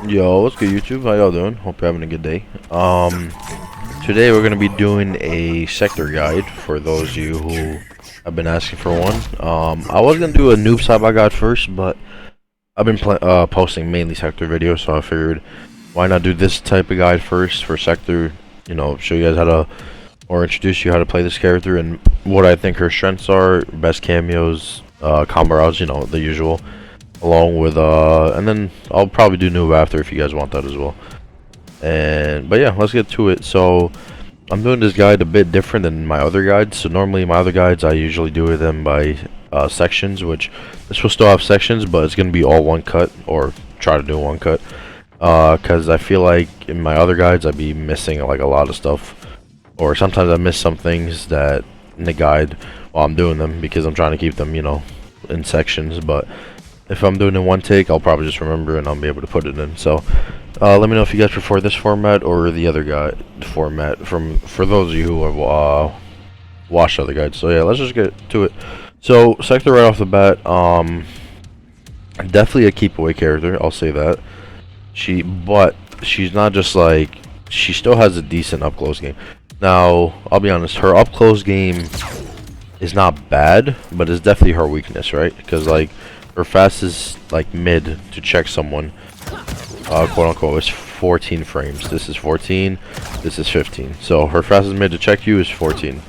Yo, what's good YouTube? How y'all doing? Hope you're having a good day. Today we're gonna be doing a sector guide for those of you who have been asking for one. I was gonna do a noob side by guide first, but I've been posting mainly sector videos, so I figured why not do this type of guide first for sector. You know, show you guys how to, or introduce you how to play this character and what I think her strengths are, best cameos, combo routes, you know, the usual. Along with and then I'll probably do noob after if you guys want that as well. But yeah, let's get to it. So I'm doing this guide a bit different than my other guides. So normally my other guides I usually do them by sections, which this will still have sections, but it's gonna be all one cut, or try to do one cut, because I feel like in my other guides I'd be missing like a lot of stuff, or sometimes I miss some things that in the guide while I'm doing them, because I'm trying to keep them, you know, in sections. But if I'm doing it in one take, I'll probably just remember and I'll be able to put it in. So let me know if you guys prefer this format or the other guide format for those of you who have watched other guides. So yeah, let's just get to it. So Sektor right off the bat, definitely a keep away character, I'll say that. But she's not just like, she still has a decent up close game. Now I'll be honest, her up close game is not bad, but it's definitely her weakness, right? Because like her fastest like mid to check someone, quote unquote, is 14 frames. This is 14, this is 15. So her fastest mid to check you is 14.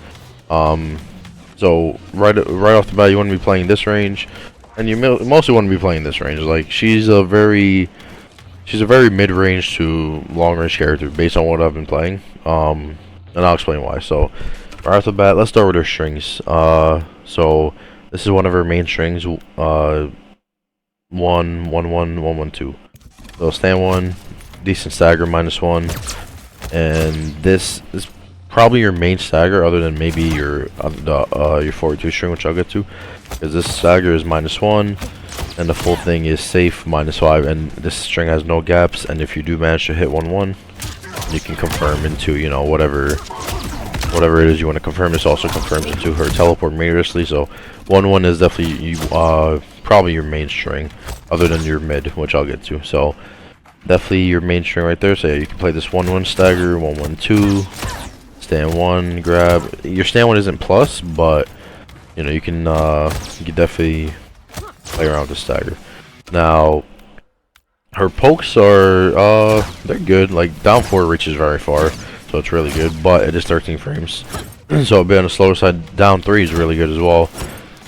So right off the bat, you want to be playing this range, and you mostly want to be playing this range. Like she's a very mid-range to long-range character based on what I've been playing. And I'll explain why. So right off the bat, let's start with her strings. So this is one of her main strings, 1 1 1 1 1 2. So stand 1, decent stagger, -1, and this is probably your main stagger, other than maybe your 42 string, which I'll get to, because this stagger is -1, and the full thing is safe -5, and this string has no gaps. And if you do manage to hit 1 1, you can confirm into, you know, whatever it is you want to confirm. This also confirms into her teleport miraculously. So 1 1 is definitely probably your main string, other than your mid, which I'll get to. So definitely your main string right there. So yeah, you can play this 1 1 stagger, 1 1 2, stand 1, grab. Your stand 1 isn't plus, but you know, you can definitely play around with the stagger. Now her pokes are they're good. Like down 4 reaches very far, so it's really good, but it is 13 frames. So a bit on the slower side. Down 3 is really good as well.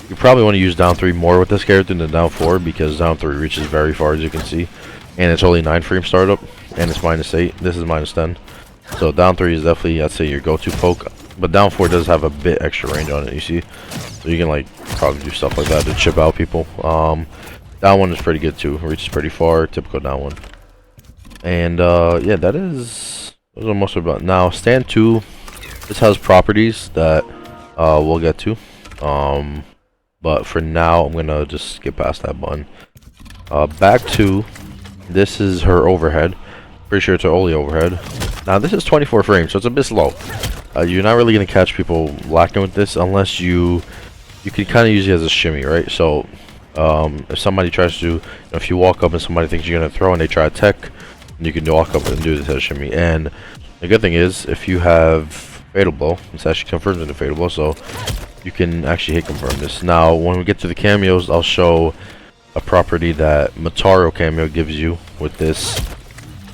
You probably want to use down 3 more with this character than down 4, because down 3 reaches very far, as you can see, and it's only 9 frame startup, and it's -8. This is -10. So down 3 is definitely, I'd say, your go-to poke. But down 4 does have a bit extra range on it, you see, so you can like probably do stuff like that to chip out people. Down 1 is pretty good too, reaches pretty far, typical down 1. And yeah, those are most about. Now stand 2, this has properties that we'll get to, but for now I'm gonna just skip past that button. Back 2, this is her overhead. Pretty sure it's her only overhead. Now this is 24 frames, so it's a bit slow. You're not really gonna catch people lacking with this unless you can kind of use it as a shimmy, right? So if somebody tries to, you know, if you walk up and somebody thinks you're gonna throw and they try to tech, you can walk up and do this as a shimmy. And the good thing is, if you have fatal blow, it's actually confirmed into fatal blow, so you can actually hit confirm this. Now when we get to the cameos, I'll show a property that Motaro cameo gives you with this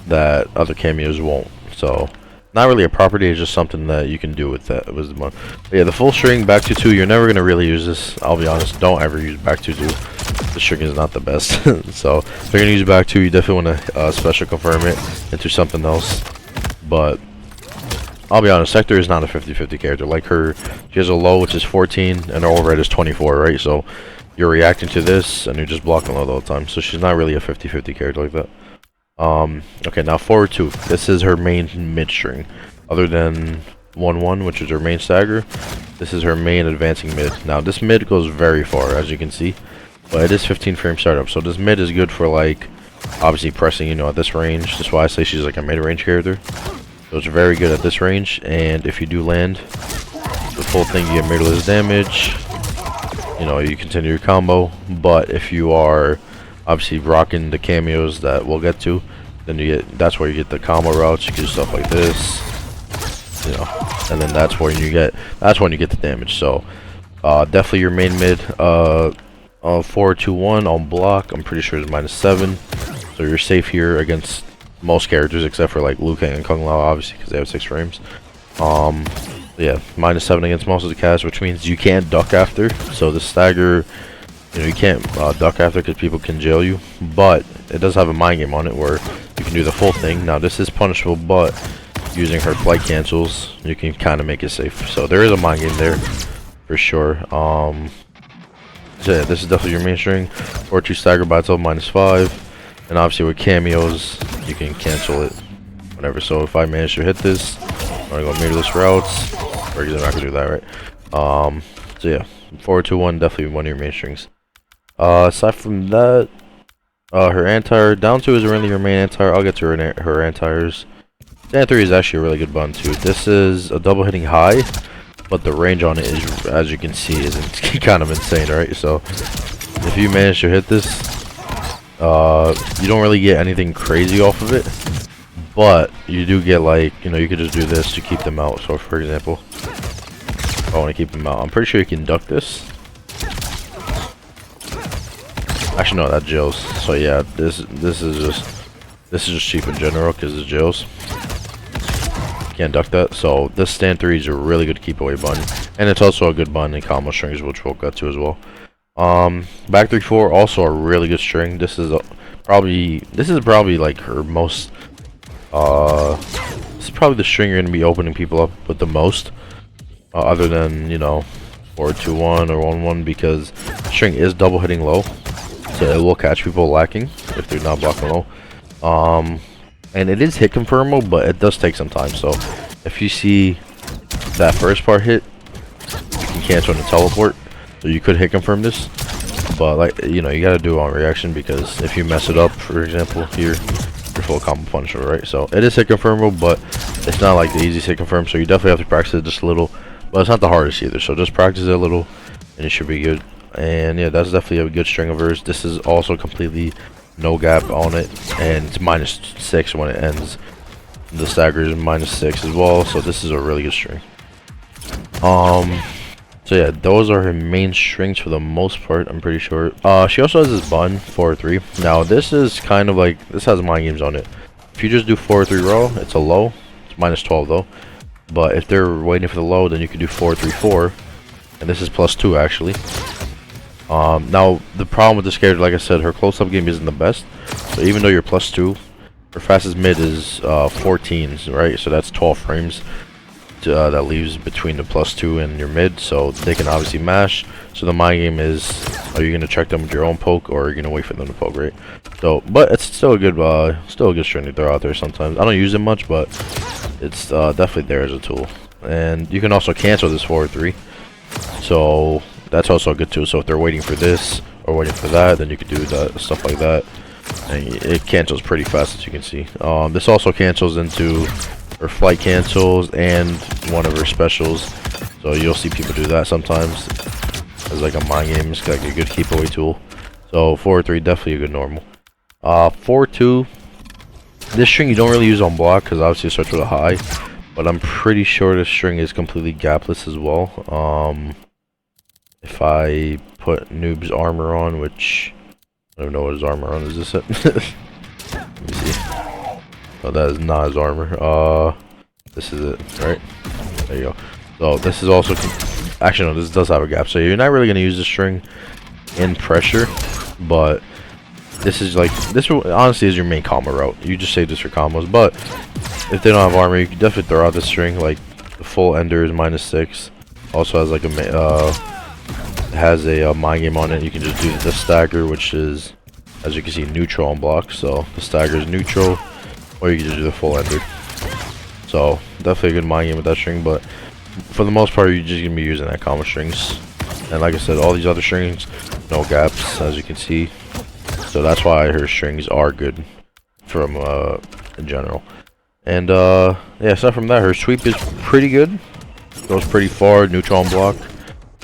that other cameos won't. So not really a property, it's just something that you can do with that wisdom one. But yeah, the full string back to 2, you're never gonna really use this. I'll be honest, don't ever use back to 2. The string is not the best. So if you're gonna use back 2, you definitely want to special confirm it into something else. But I'll be honest, Sektor is not a 50-50 character. Like she has a low which is 14 and her overhead is 24, right? So you're reacting to this and you're just blocking low the whole time. So she's not really a 50-50 character like that. Okay, now forward 2. This is her main mid string. Other than 1 1, which is her main stagger, this is her main advancing mid. Now this mid goes very far, as you can see, but it is 15 frame startup. So this mid is good for like obviously pressing, you know, at this range. That's why I say she's like a mid-range character. So it's very good at this range, and if you do land the full thing, you get mid-less damage. You know, you continue your combo. But if you are obviously rocking the cameos that we'll get to, Then you get, that's where you get the combo routes. You can do stuff like this, you know, and then that's when you get the damage. So definitely your main mid, 4-2-1 on block. I'm pretty sure it's -7, so you're safe here against most characters except for like Liu Kang and Kung Lao, obviously, because they have 6 frames. Yeah, -7 against most of the cast, which means you can't duck after. So the stagger, you know, you can't duck after because people can jail you. But it does have a mind game on it where you can do the full thing. Now this is punishable, but using her flight cancels, you can kind of make it safe. So there is a mind game there for sure. So yeah, this is definitely your main string. 4-2 stagger by itself -5, and obviously with cameos, you can cancel it whenever. So if I manage to hit this, I'm gonna go mirrorless routes. Or you're not gonna do that, right? So yeah, 4-2-1 definitely one of your main strings. Aside from that, her anti-air down 2 isn't really your main anti-air. I'll get to her anti-airs. Stand 3 is actually a really good button too. This is a double hitting high, but the range on it is, as you can see, is kind of insane, right? So if you manage to hit this, you don't really get anything crazy off of it, but you do get, like, you know, you could just do this to keep them out. So for example, if I want to keep them out, I'm pretty sure you can duck this. Actually no, that jails. So yeah, this is just cheap in general because it jails. Can't duck that. So this stand 3 is a really good keep away button, and it's also a good button in combo strings, which we'll get to as well. Back 3-4 also a really good string. This is probably like her most this is probably the string you're gonna be opening people up with the most, other than, you know, 4-2-1 or 1-1, because the string is double hitting low, so it will catch people lacking if they're not blocking low. And it is hit confirmable, but it does take some time. So if you see that first part hit, you can cancel in the teleport. So you could hit confirm this, but, like, you know, you gotta do it on reaction, because if you mess it up, for example, here, you're full combo punishable, right? So it is hit confirmable, but it's not like the easiest hit confirm. So you definitely have to practice it just a little, but it's not the hardest either. So just practice it a little, and it should be good. And yeah, that's definitely a good string of hers. This is also completely no gap on it, and it's -6 when it ends. The stagger is -6 as well, so this is a really good string. So yeah, those are her main strings for the most part, I'm pretty sure. She also has this button 4-3. Now this is kind of like, this has mind games on it. If you just do 4-3 row, it's a low. It's -12 though. But if they're waiting for the low, then you can do 4-3-4, and this is +2 actually. Now the problem with this character, like I said, her close-up game isn't the best. So even though you're +2, her fastest mid is 14s, right? So that's 12 frames. That leaves between the +2 and your mid, so they can obviously mash. So the mind game is, are you gonna check them with your own poke, or are you gonna wait for them to poke, right? So, but it's still a good string to throw out there sometimes. I don't use it much, but it's definitely there as a tool. And you can also cancel this 4-3, so that's also good too. So if they're waiting for this or waiting for that, then you could do that, stuff like that, and it cancels pretty fast, as you can see. This also cancels into her flight cancels and one of her specials, so you'll see people do that sometimes as like a mind game. It's like a good keep away tool. So 4-3 definitely a good normal. 4-2, this string you don't really use on block because obviously it starts with a high, but I'm pretty sure this string is completely gapless as well. If I put Noob's armor on, which I don't know what his armor on is, this it? Let me see. Oh, that is not his armor. This is it, right? There you go. So this is also, actually no, this does have a gap. So you're not really gonna use the string in pressure, but this is like, this honestly is your main combo route. You just save this for combos, but if they don't have armor, you can definitely throw out this string. Like the full ender is -6. Also has like a mind game on it. You can just do the stagger, which is, as you can see, neutral on block. So the stagger is neutral, or you can just do the full ender. So definitely a good mind game with that string, but for the most part, you're just gonna be using that combo strings. And like I said, all these other strings, no gaps, as you can see. So that's why her strings are good from in general. And yeah, aside from that, her sweep is pretty good. Goes pretty far, neutral on block.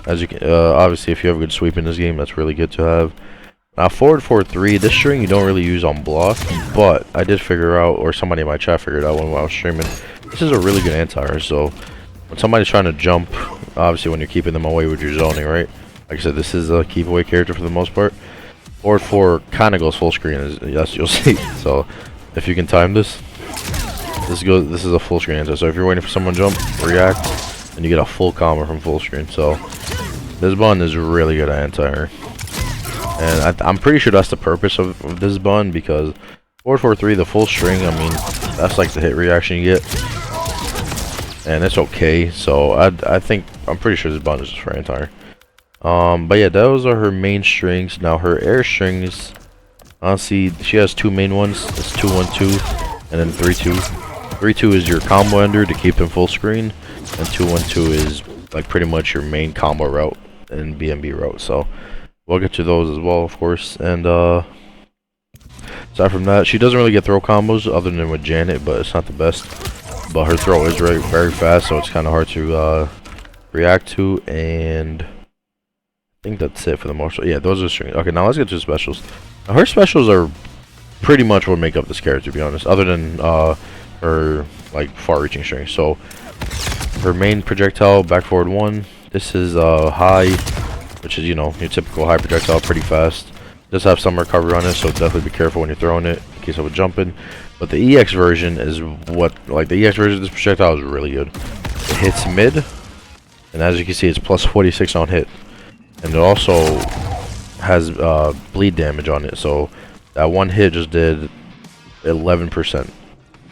As you can, obviously, if you have a good sweep in this game, that's really good to have. Now forward 4-3, this string you don't really use on block, but I did figure out, or somebody in my chat figured out when I was streaming, this is a really good anti-air. So when somebody's trying to jump, obviously when you're keeping them away with your zoning, right? Like I said, this is a keep away character for the most part. Forward 4 kind of goes full screen, as yes, you'll see. So if you can time this, this is a full screen anti-air. So if you're waiting for someone to jump, react, and you get a full combo from full screen. So this button is really good at anti-air. And I'm pretty sure that's the purpose of this button, because 4-4-3, the full string, I mean, that's like the hit reaction you get. And it's okay, so I'm pretty sure this button is just for anti-air. But yeah, those are her main strings. Now her air strings, honestly, she has two main ones. It's 2-1-2 and then 3-2. 3-2 is your combo ender to keep him full screen, and 2-1-2 is like pretty much your main combo route and BMB route. So we'll get to those as well, of course. And aside from that, she doesn't really get throw combos other than with Janet, but it's not the best. But her throw is very fast, so it's kind of hard to react to. And I think that's it for the most part. Yeah, those are strings. Okay, now let's get to the specials. Now, her specials are pretty much what make up this character, to be honest, other than her like far-reaching strings. So her main projectile, back forward 1. This is high, which is, you know, your typical high projectile, pretty fast. Does have some recovery on it, so definitely be careful when you're throwing it in case of a jumping. But the EX version is what, like the EX version of this projectile is really good. It hits mid, and as you can see, it's plus 46 on hit, and it also has bleed damage on it. So that one hit just did 11%,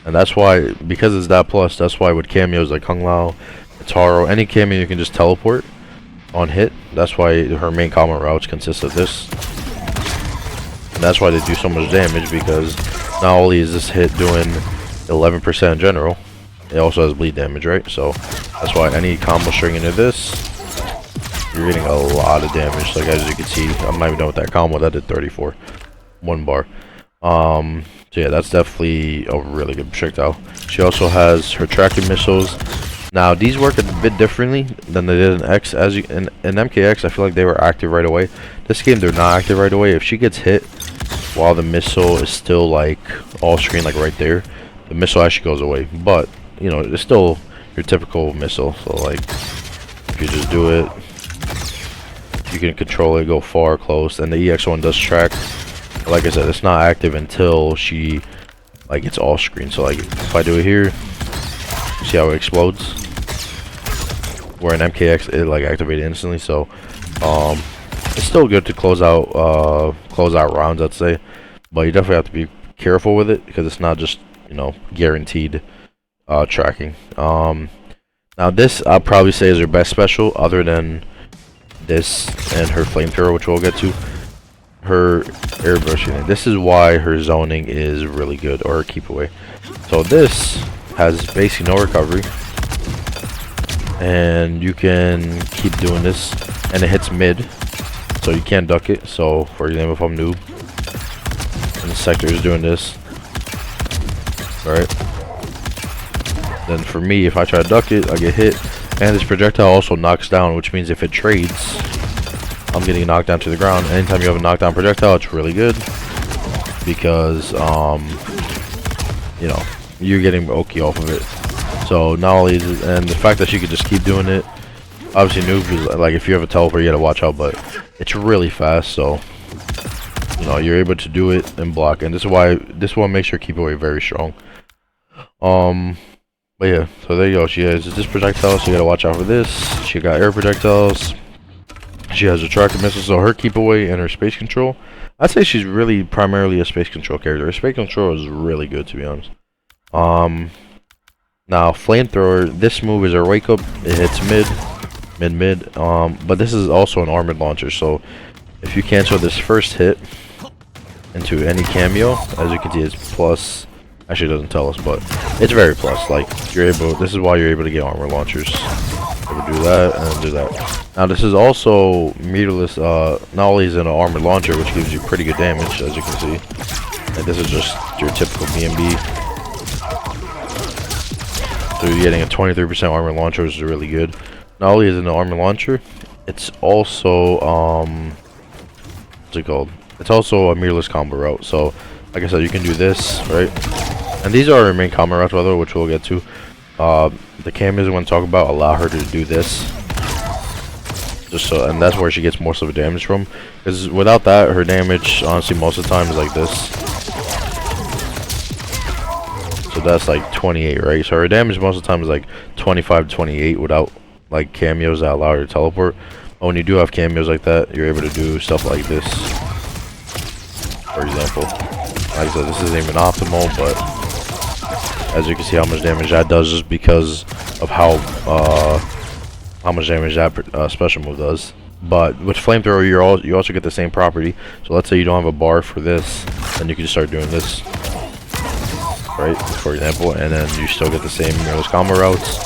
and that's why, because it's that plus, that's why with cameos like Kung Lao, Motaro, any cameo you can just teleport on hit. That's why her main combo routes consist of this. And that's why they do so much damage, because not only is this hit doing 11% in general, it also has bleed damage, right? So that's why any combo string into this, you're getting a lot of damage. Like as you can see, I'm not even done with that combo. That did 34, 1 bar. So yeah, that's definitely a really good projectile. She also has her tracking missiles. Now these work a bit differently than they did in X. As you in MKX, I feel like they were active right away. This game, they're not active right away. If she gets hit while the missile is still like all screen, like right there, the missile actually goes away. But you know, it's still your typical missile. So like, if you just do it, you can control it, go far, close, and the EX one does track. Like I said, it's not active until she like it's all screen. So like if I do it here, see how it explodes, where in MKX it like activated instantly. So it's still good to close out rounds, I'd say, but you definitely have to be careful with it, because it's not just, you know, guaranteed tracking. Now this I'll probably say is her best special, other than this and her Flamethrower, which we'll get to. Her airburst unit, this is why her zoning is really good, or her keep away. So this has basically no recovery, and you can keep doing this, and it hits mid, so you can't duck it. So for example, if I'm noob and the Sektor is doing this, right, then for me, if I try to duck it, I get hit. And this projectile also knocks down, which means if it trades, I'm getting knocked down to the ground. Anytime you have a knockdown projectile, it's really good, because you know, you're getting Oki off of it. So not only is it, and the fact that she could just keep doing it, obviously noob, like if you have a teleport, you gotta watch out, but it's really fast, so you know, you're able to do it and block. And this is why this one makes her keep away very strong. But yeah, so there you go. She has this projectile, so you gotta watch out for this. She got air projectiles. She has a tracking missile, so her keep away and her space control, I'd say she's really primarily a space control character. Her space control is really good, to be honest. Now Flamethrower, this move is her wake up. It hits mid. But this is also an armored launcher, so if you cancel this first hit into any cameo, as you can see, it's plus. Actually, it doesn't tell us, but it's very plus. Like you're able. This is why you're able to get armor launchers. Able to do that and then do that. Now this is also meterless. Not only is it an armored launcher, which gives you pretty good damage, as you can see. And this is just your typical BMB. So you're getting a 23% armor launcher, which is really good. Not only is it an armor launcher, it's also what's it called? it's also a mirrorless combo route. So, like I said, you can do this, right? And these are our main combo routes, by the way, which we'll get to. The cameos I'm going to talk about allow her to do this. Just so, and that's where she gets most of her damage from. Because without that, her damage, honestly, most of the time is like this. So that's like 28, right? So her damage most of the time is like 25 to 28 without like cameos that allow her to teleport. But when you do have cameos like that, you're able to do stuff like this. For example, like I said, this isn't even optimal, but as you can see how much damage that does just because of how much damage that special move does. But with Flamethrower, you also get the same property. So let's say you don't have a bar for this, then you can just start doing this, right? For example, and then you still get the same mirrorless combo routes.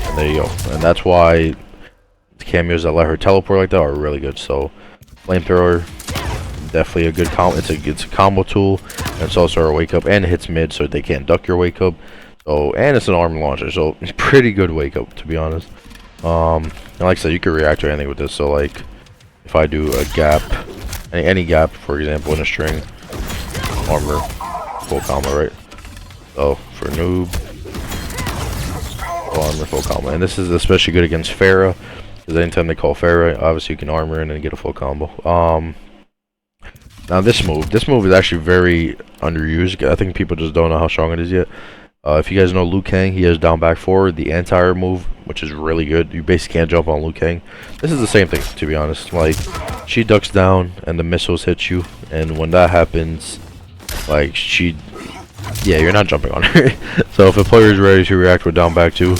And there you go. And that's why the cameos that let her teleport like that are really good. So Flamethrower, definitely a good combo. It's a combo tool. And it's also a wake up, and it hits mid, so they can't duck your wake up. So, and it's an arm launcher, so it's pretty good wake up, to be honest. And like I said, you can react to anything with this. So like, if I do a gap, any gap, for example, in a string, armor, full combo, right? So for noob, full armor, full combo, and this is especially good against Pharah, because anytime they call Pharah, obviously you can armor in and get a full combo. Now this move is actually very underused. I think people just don't know how strong it is yet. If you guys know Liu Kang, he has down back forward, the anti-air move, which is really good. You basically can't jump on Liu Kang. This is the same thing, to be honest. Like, she ducks down and the missiles hit you, and when that happens, like, yeah, you're not jumping on her. So if a player is ready to react with down back too,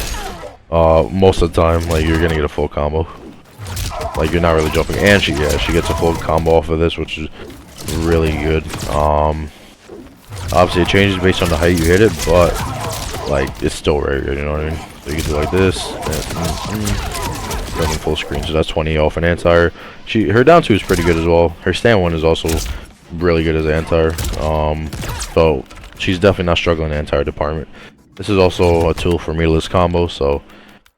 most of the time, like, you're gonna get a full combo. Like, you're not really jumping, and she gets a full combo off of this, which is really good. Obviously it changes based on the height you hit it, but like it's still very good, you know what I mean? So you can do like this, and full screen. So that's 20 off an anti-air. Her down 2 is pretty good as well. Her stand 1 is also really good as anti-air. So she's definitely not struggling in the anti-air department. This is also a tool for mirrorless combo, so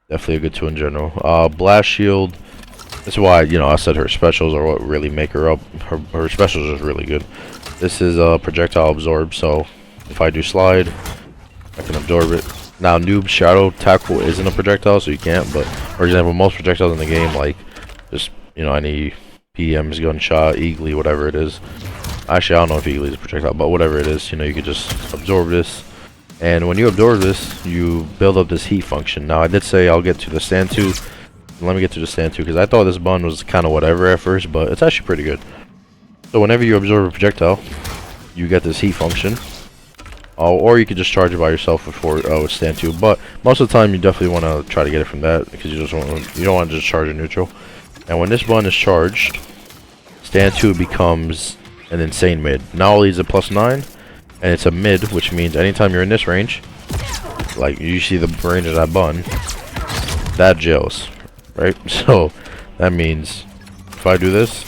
definitely a good tool in general. Blast shield. That's why, you know, I said her specials are what really make her up. Her specials is really good. This is a projectile absorb, so if I do slide, I can absorb it. Now, noob shadow tackle isn't a projectile, so you can't, but for example, most projectiles in the game, like just, you know, any PM's gunshot, eagly, whatever it is. Actually, I don't know if eagly is a projectile, but whatever it is, you know, you could just absorb this. And when you absorb this, you build up this heat function. Now, I did say I'll get to the stand 2. Let me get to the stand 2, because I thought this bun was kind of whatever at first, but it's actually pretty good. So whenever you absorb a projectile, you get this heat function. Or you could just charge it by yourself before stand 2. But most of the time, you definitely want to try to get it from that, because you don't want to just charge it neutral. And when this bun is charged, stand 2 becomes an insane mid. Not only is it +9, and it's a mid, which means anytime you're in this range, like you see the range of that bun, that jails, right? So that means if I do this,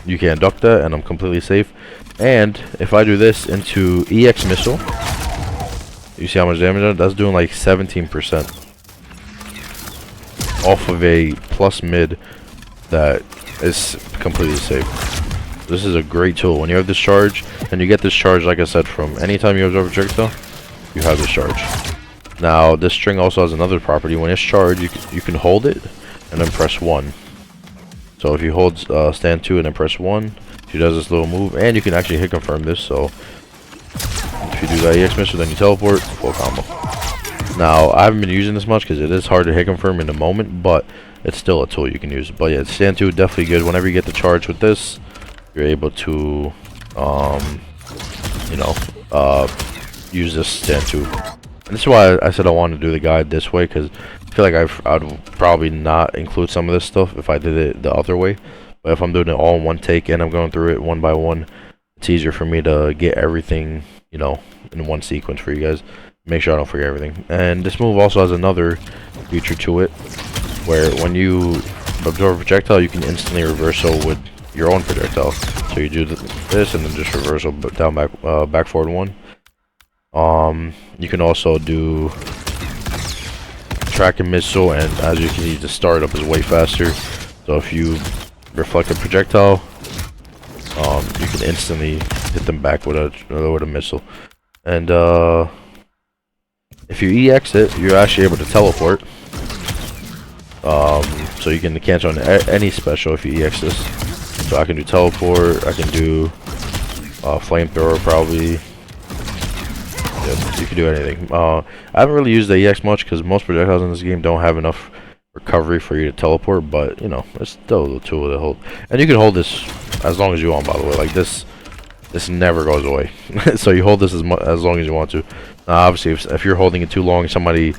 you can't duck that, and I'm completely safe. And if I do this into EX missile, you see how much damage that's doing? Like 17% off of a plus mid that is completely safe. This is a great tool. When you have this charge, and you get this charge, like I said, from anytime you absorb a projectile, you have this charge. Now, this string also has another property. When it's charged, you can hold it and then press 1. So if you hold stand 2 and then press 1, she does this little move, and you can actually hit confirm this. So if you do that EX missile, then you teleport, full combo. Now, I haven't been using this much because it is hard to hit confirm in the moment, but it's still a tool you can use. But yeah, stand 2 definitely good. Whenever you get the charge with this, you're able to use this stand 2. And this is why I said I wanted to do the guide this way, because I feel like I'd probably not include some of this stuff if I did it the other way. But if I'm doing it all in one take and I'm going through it one by one, it's easier for me to get everything, you know, in one sequence for you guys. Make sure I don't forget everything. And this move also has another feature to it, where when you absorb a projectile, you can instantly reversal with your own projectile. So you do this and then just reversal down back forward 1. You can also do track and missile, and as you can see, the startup is way faster. So if you reflected projectile. You can instantly hit them back with a missile. And if you EX it, you're actually able to teleport. So you can cancel on any special if you EX this. So I can do teleport, I can do flamethrower probably. Yeah, you can do anything. I haven't really used the EX much because most projectiles in this game don't have enough recovery for you to teleport, but you know, it's still a tool to hold. And you can hold this as long as you want, by the way. Like this never goes away. So you hold this as long as you want to. Now obviously if you're holding it too long, somebody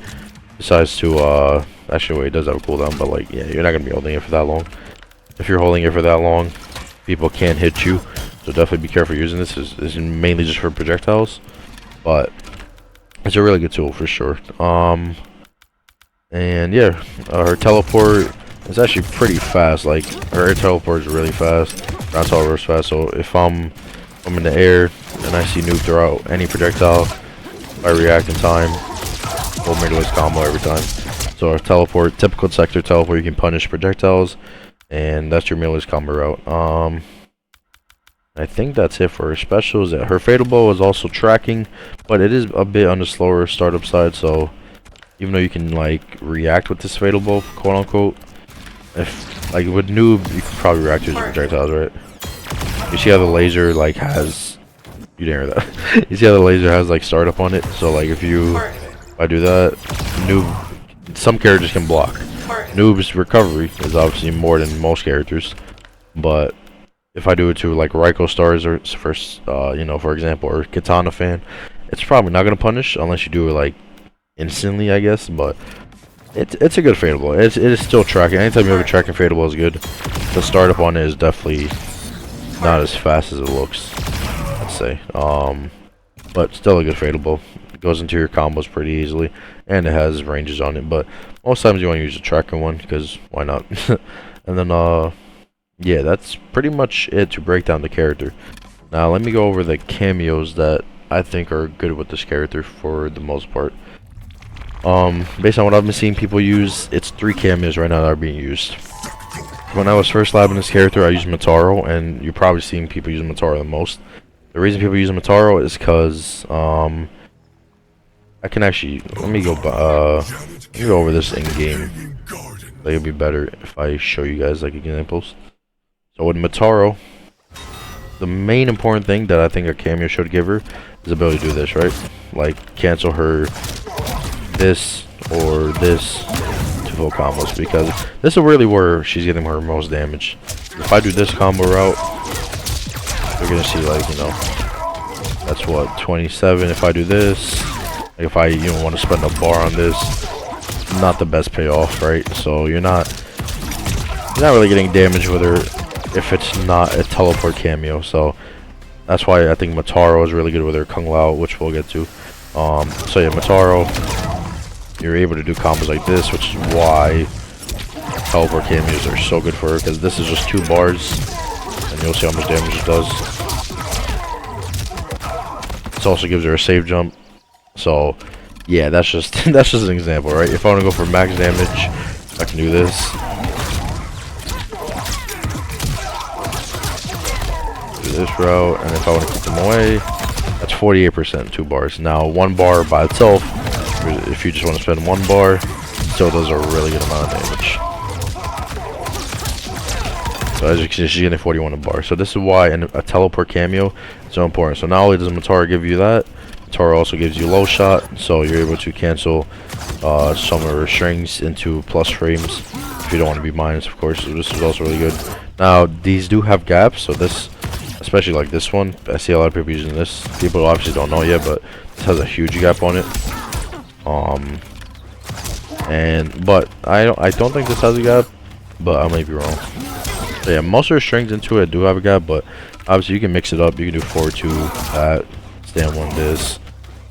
decides to actually wait, it does have a cooldown, but like yeah, you're not gonna be holding it for that long. If you're holding it for that long, people can't hit you, so definitely be careful using this. This is mainly just for projectiles, but it's a really good tool for sure. And yeah, her teleport is actually pretty fast. Like her air teleport is really fast, ground teleport is fast. So if I'm in the air and I see noob throw out any projectile, I react in time. Full melee combo every time. So our teleport, typical sector teleport, you can punish projectiles, and that's your melee combo route. I think that's it for her specials. Her fatal bow is also tracking, but it is a bit on the slower startup side. So even though you can like react with this fatal bow, quote unquote, if like with noob, you can probably react to his projectiles, right? You see how the laser like has, you didn't hear that. You see how the laser has like startup on it. So like if I do that, noob, some characters can block. Noob's recovery is obviously more than most characters, but if I do it to like Raikou stars or first, you know, for example, or Katana fan, it's probably not gonna punish unless you do it like instantly, I guess. But it's a good fatal blow. It is still tracking. Anytime you have a tracking fatal blow is good. The startup on it is definitely not as fast as it looks, I'd say. But still a good fatal blow. It goes into your combos pretty easily, and it has ranges on it. But most times you want to use a tracking one because why not? And then yeah, that's pretty much it to break down the character. Now let me go over the cameos that I think are good with this character for the most part. Based on what I've been seeing people use, it's 3 cameos right now that are being used. When I was first labbing this character, I used Motaro, and you're probably seeing people use Motaro the most. The reason people use Motaro is because I can actually let me go over this in game. It'll be better if I show you guys like examples. So with Motaro, the main important thing that I think a cameo should give her is the ability to do this, right? Like cancel her this or this to full combos, because this is really where she's getting her most damage. If I do this combo route, you're gonna see like, you know, that's what, 27. If I do this, like if I even want to spend a bar on this, not the best payoff, right? So you're not really getting damage with her if it's not a teleport cameo. So that's why I think Motaro is really good with her Kung Lao, which we'll get to. So yeah, Motaro, you're able to do combos like this, which is why teleport cameos are so good for her, because this is just 2 bars and you'll see how much damage it does. This also gives her a save jump. So yeah, that's just an example, right? If I want to go for max damage, I can do this. Do this route, and if I want to keep them away, that's 48%, 2 bars. Now 1 bar by itself, if you just want to spend 1 bar, still does a really good amount of damage. So as you can see, she's getting 41 a bar. So this is why a teleport cameo is so important. So not only does Motaro give you that, Motaro also gives you low shot, so you're able to cancel some of her strings into plus frames if you don't want to be minus, of course. So this is also really good. Now these do have gaps, so this, especially like this one, I see a lot of people using this. People obviously don't know yet, but this has a huge gap on it. But I don't think this has a gap, but I might be wrong. So yeah, most of her strings into it do have a gap, but obviously you can mix it up. You can do 4-2 that, stand 1 this,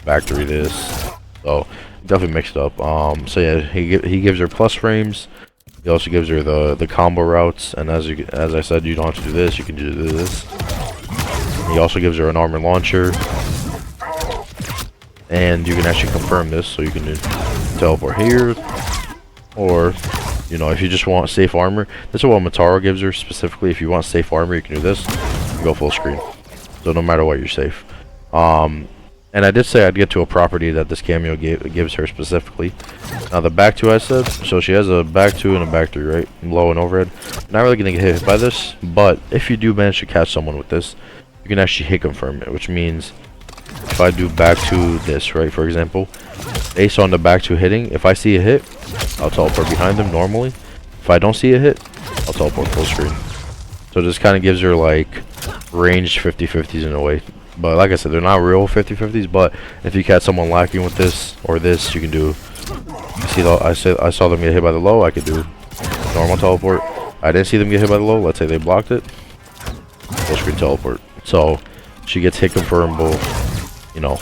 back 3 this. So definitely mix it up. So yeah, he gives her plus frames. He also gives her the combo routes, and as I said, you don't have to do this. You can do this. He also gives her an armor launcher, and you can actually confirm this. So you can do teleport here, or You know, if you just want safe armor, this is what Motaro gives her specifically. If you want safe armor, you can do this and go full screen. So no matter what, you're safe. And I did say I'd get to a property that this cameo gives her specifically. Now the back two I said, so she has a back two and a back three, right? Low and overhead. Not really gonna get hit by this, but if you do manage to catch someone with this, you can actually hit confirm it, which means if I do back two this, right, for example, based on the back two hitting, if I see a hit, I'll teleport behind them normally. If I don't see a hit, I'll teleport full screen. So this kind of gives her like ranged 50-50s in a way. But like I said, they're not real 50-50s, but if you catch someone lacking with this or this, you can do, you see, I saw them get hit by the low, I could do normal teleport. I didn't see them get hit by the low, let's say they blocked it, full screen teleport. So she gets hit confirmable, you know,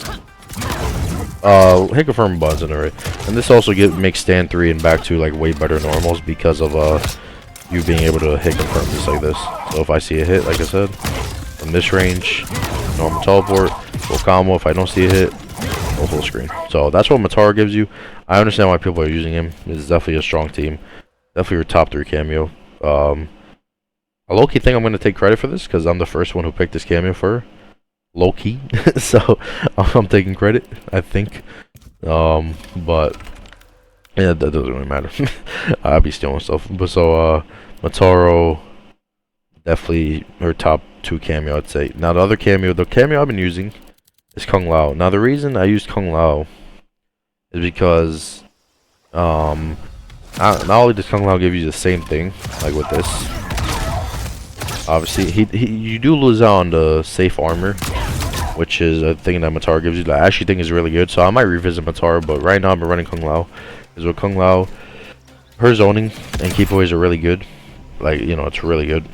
hit confirm buttons in array. And this also makes stand 3 and back 2 like way better normals because of you being able to hit confirm just like this. So if I see a hit, like I said, from this range, normal teleport, full combo. If I don't see a hit, go full screen. So that's what Motaro gives you. I understand why people are using him. It's definitely a strong team. Definitely your top 3 cameo. I low-key think I'm going to take credit for this because I'm the first one who picked this cameo for her. Low-key. So I'm taking credit, I think. But yeah, that doesn't really matter. I'll be stealing stuff. But so Motaro, definitely her top 2 cameo, I'd say. Now the cameo I've been using is Kung Lao. Now the reason I used Kung Lao is because not only does Kung Lao give you the same thing like with this, obviously you do lose out on the safe armor, which is a thing that Motaro gives you that I actually think is really good. So I might revisit Motaro, but right now I've been running Kung Lao. Because with Kung Lao, her zoning and keep aways are really good. Like, you know, it's really good.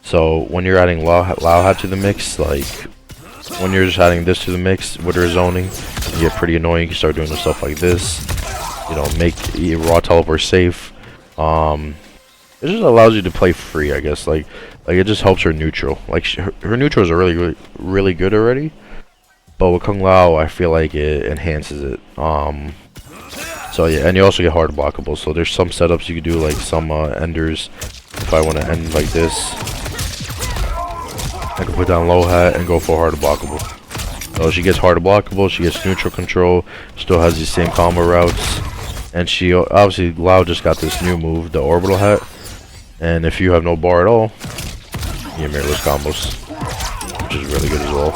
So when you're adding Lao hat to the mix, like when you're just adding this to the mix with her zoning, you get pretty annoying. You can start doing stuff like this, you know, make raw teleport safe. It just allows you to play free, I guess. Like it just helps her neutral. Like her neutrals are really good already, but with Kung Lao, I feel like it enhances it. So yeah, and you also get hard blockable. So there's some setups you could do, like some enders. If I want to end like this, I can put down low hat and go for hard blockable. So she gets hard blockable, she gets neutral control, still has these same combo routes, and she obviously Lao just got this new move, the orbital hat. And if you have no bar at all, you get mirrorless combos, which is really good as well.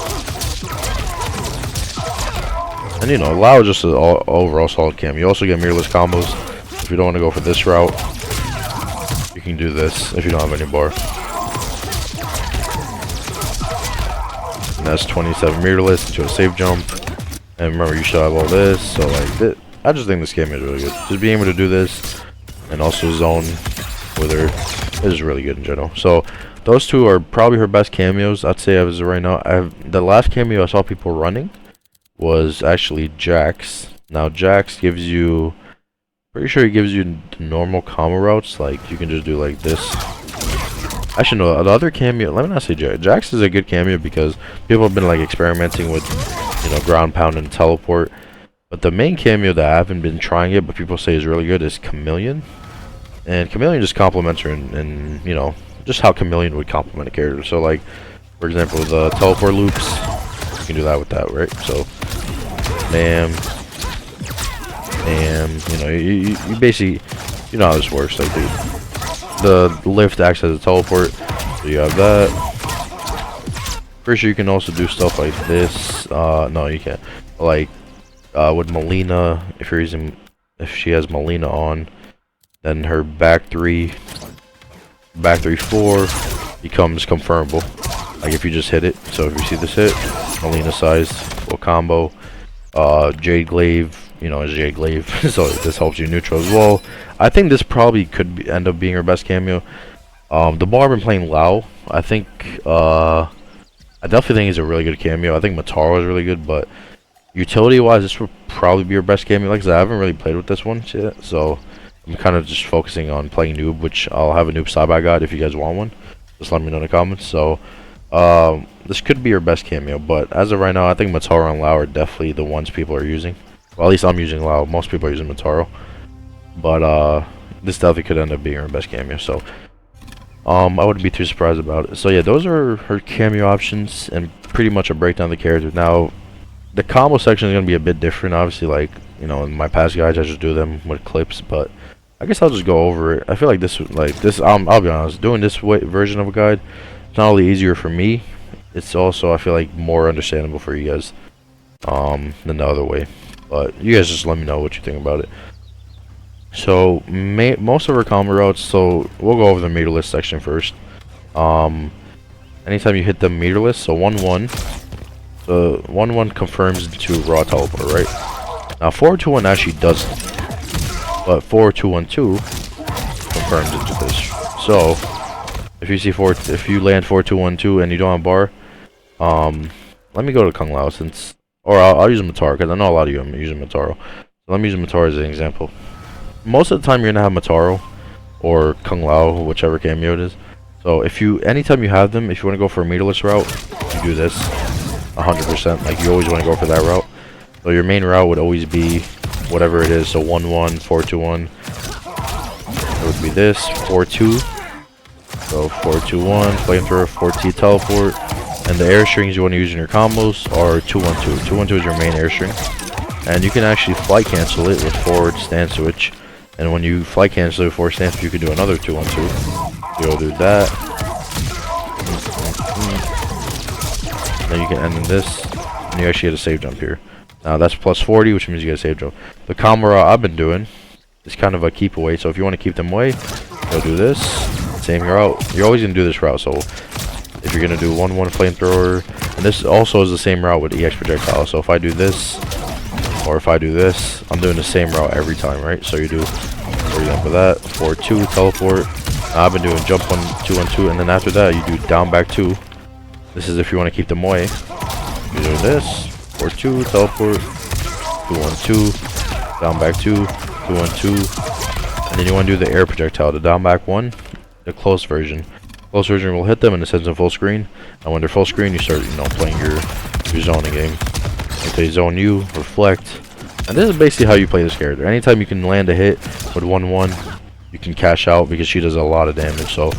And you know, Lao is just an overall solid cam. You also get mirrorless combos. If you don't want to go for this route, you can do this if you don't have any bar. And that's 27 mirrorless into a safe jump. And remember, you should have all this. So like, I just think this game is really good. Just being able to do this and also zone with her is really good in general. So those two are probably her best cameos, I'd say, as of right now. The last cameo I saw people running was actually Jax. Now Jax gives you, pretty sure he gives you the normal combo routes. Like you can just do like this. Actually no, the other cameo, let me not say Jax. Jax is a good cameo because people have been like experimenting with, you know, ground pound and teleport. But the main cameo that I haven't been trying it, but people say is really good, is Chameleon. And Chameleon just complements her and you know, just how Chameleon would complement a character. So like, for example, the teleport loops, you can do that with that, right? So bam, bam, you know, you basically, you know how this works. Like the lift acts as a teleport, so you have that. Pretty sure you can also do stuff like this. No, you can't. Like with Melina, if she has Melina on, then her back 3 4 becomes confirmable. Like if you just hit it. So if you see this hit, Melina size, full combo. Jade Glaive, you know, is Jade Glaive. So this helps you neutral as well. I think this probably could end up being her best cameo. The bar I've been playing Lao. I think I definitely think he's a really good cameo. I think Motaro is really good, but utility wise, this would probably be her best cameo. Like I said, I haven't really played with this one yet, so I'm kind of just focusing on playing noob, which I'll have a noob side by guide if you guys want one. Just let me know in the comments. So this could be your best cameo, but as of right now, I think Motaro and Lao are definitely the ones people are using. Well, at least I'm using Lao. Most people are using Motaro. But this definitely could end up being her best cameo. So I wouldn't be too surprised about it. So yeah, those are her cameo options and pretty much a breakdown of the character. Now the combo section is going to be a bit different. Obviously, like, you know, in my past guides I just do them with clips, but I guess I'll just go over it. I feel like this, I'll be honest, doing this version of a guide, it's not only easier for me, it's also, I feel like, more understandable for you guys than the other way. But you guys just let me know what you think about it. So most of our combo routes, so we'll go over the meter list section first. Anytime you hit the meter list, so 1-1, the 1-1 confirms to raw teleport, right? Now 4-2-1 actually doesn't, but 4-2-1-2 confirms into this. So if you see if you land 4-2-1-2 and you don't have bar, let me go to Kung Lao or I'll use Motaro, because I know a lot of you are using Motaro. So let me use Motaro as an example. Most of the time you're gonna have Motaro or Kung Lao, whichever cameo it is. So anytime you have them, if you want to go for a meterless route, you do this 100%. Like, you always want to go for that route. So your main route would always be whatever it is. So 1-1, 4-2-1. It would be this 4-2. So 4-2-1, Flamethrower, 4T teleport. And the air strings you want to use in your combos are 2-1-2. 2-1-2 is your main air string. And you can actually flight cancel it with forward stand switch. And when you flight cancel it with forward stand switch, you can do another 2-1-2. You'll do that. Then you can end in this. And you actually get a save jump here. Now that's plus 40, which means you get a save jump. The combo route I've been doing is kind of a keep away. So if you want to keep them away, you'll do this. Same route. You're always going to do this route. So if you're going to do 1-1 Flamethrower, and this also is the same route with EX Projectile. So if I do this, or if I do this, I'm doing the same route every time, right? So you do, for example, that 4-2 teleport. Now I've been doing jump 1, 2-1-2, and then after that you do down back 2. This is if you want to keep them away. You do this 4-2 teleport, 2-1-2, down back 2, 2-1-2, and then you want to do the air projectile, the down back 1, the close version. Close version will hit them and it sends them full screen. And when they're full screen, you start, you know, playing your zoning game. If they zone you, reflect. And this is basically how you play this character. Anytime you can land a hit with 1-1, you can cash out because she does a lot of damage. So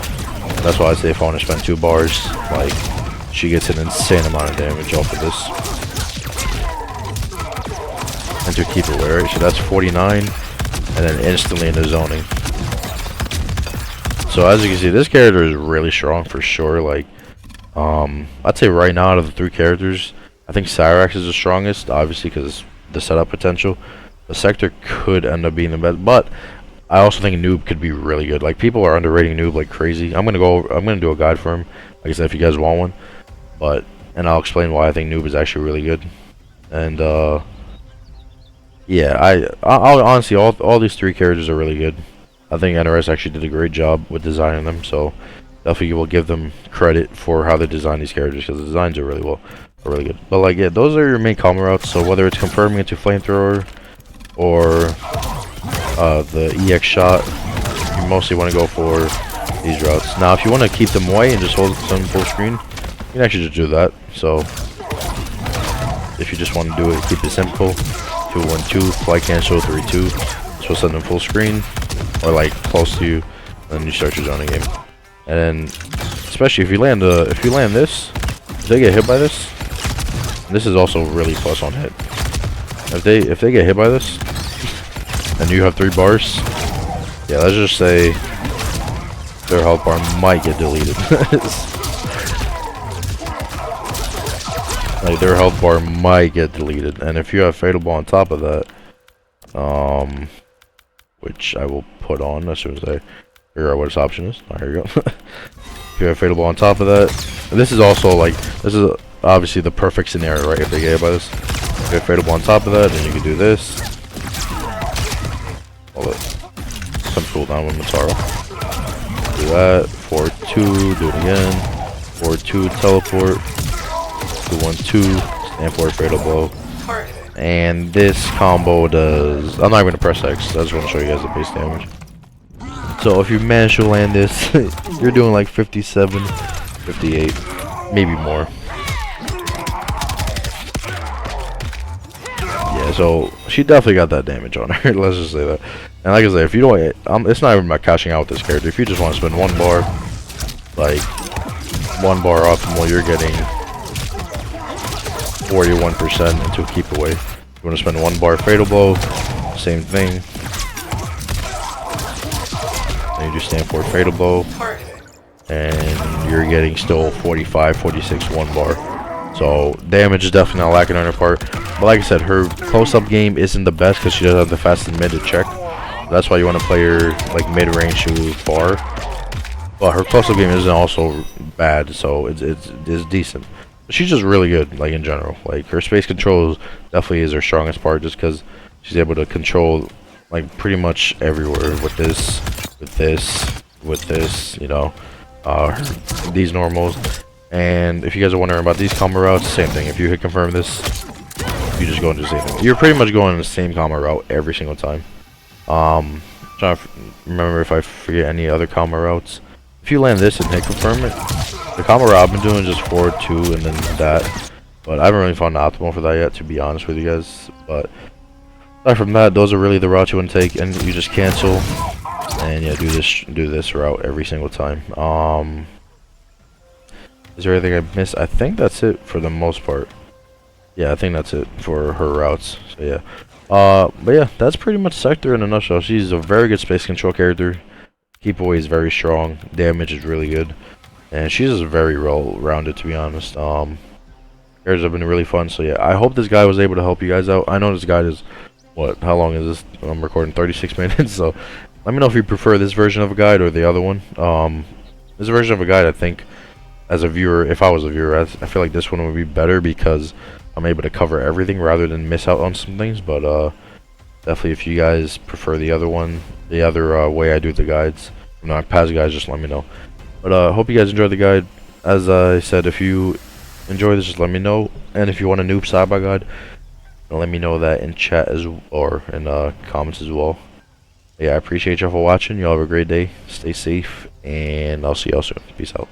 that's why I say if I want to spend 2 bars, like, she gets an insane amount of damage off of this. And to keep it away, right? So that's 49, and then instantly into zoning. So as you can see, this character is really strong for sure. Like, I'd say right now out of the 3 characters, I think Cyrax is the strongest, obviously because the setup potential. The Sektor could end up being the best, but I also think Noob could be really good. Like, people are underrating Noob like crazy. I'm gonna do a guide for him, like I said, if you guys want one. And I'll explain why I think Noob is actually really good. And yeah, I'll honestly, all these 3 characters are really good. I think NRS actually did a great job with designing them, so definitely will give them credit for how they design these characters, because the designs are really good. But like, yeah, those are your main combo routes. So whether it's confirming it to Flamethrower or the EX shot, you mostly want to go for these routes. Now if you want to keep them away and just hold them full screen, you can actually just do that. So if you just want to do it, keep it simple, 2-1-2, flight cancel, 3-2, so send them full screen or like close to you, and then you start your zoning game. And then especially if you land this, if they get hit by this, and this is also really plus on hit. If they get hit by this and you have 3 bars, yeah, let's just say their health bar might get deleted. Like, their health bar might get deleted. And if you have Fatal Ball on top of that, which I will put on as soon as I figure out what its option is. Oh, here you go. If you have Fatal Ball on top of that, this is also like, this is obviously the perfect scenario, right? If they get hit by this, if you have Fatal Ball on top of that, then you can do this. Hold it. Some cooldown with Motaro. Do that. 4-2. Do it again. 4-2 teleport. 2-1-2. Stand for Fatal Blow. And this combo does, I'm not even gonna press X, I just want to show you guys the base damage. So if you manage to land this, you're doing like 57, 58, maybe more. Yeah, so she definitely got that damage on her, let's just say that. And like I said, if you don't, it's not even about cashing out with this character. If you just want to spend 1 bar, like 1 bar optimal, you're getting 41% into a keep away. You want to spend 1 bar fatal blow, same thing. And you just stand for fatal blow, and you're getting still 45, 46, 1 bar. So damage is definitely not lacking on her part. But like I said, her close-up game isn't the best because she doesn't have the fastest mid to check. That's why you want to play her like mid-range to far. But her close-up game isn't also bad, so it's decent. She's just really good, like in general. Like her space control definitely is her strongest part, just because she's able to control like pretty much everywhere with this, you know, these normals. And if you guys are wondering about these combo routes, same thing. If you hit confirm this, you just go into the same thing. You're pretty much going the same combo route every single time. Trying to remember if I forget any other combo routes. If you land this and hit confirm it, the combo route I've been doing is just forward 2 and then that. But I haven't really found the optimal for that yet, to be honest with you guys. But aside from that, those are really the routes you want to take, and you just cancel. And yeah, do this route every single time. Is there anything I missed? I think that's it for the most part. Yeah, I think that's it for her routes. So yeah. But yeah, that's pretty much Sektor in a nutshell. She's a very good space control character. Keep away is very strong. Damage is really good. And she's just very well-rounded, to be honest. Characters have been really fun. So yeah, I hope this guy was able to help you guys out. I know this guide is, what, how long is this? I'm recording 36 minutes, so let me know if you prefer this version of a guide or the other one. This version of a guide, I think, as a viewer, if I was a viewer, I feel like this one would be better because I'm able to cover everything rather than miss out on some things. But definitely, if you guys prefer the other one, the other way I do the guides, I'm not past guides, just let me know. But hope you guys enjoyed the guide. As I said, if you enjoy this, just let me know. And if you want a noob side-by guide, let me know that in chat or in comments as well. Yeah, I appreciate y'all for watching. Y'all have a great day. Stay safe, and I'll see y'all soon. Peace out.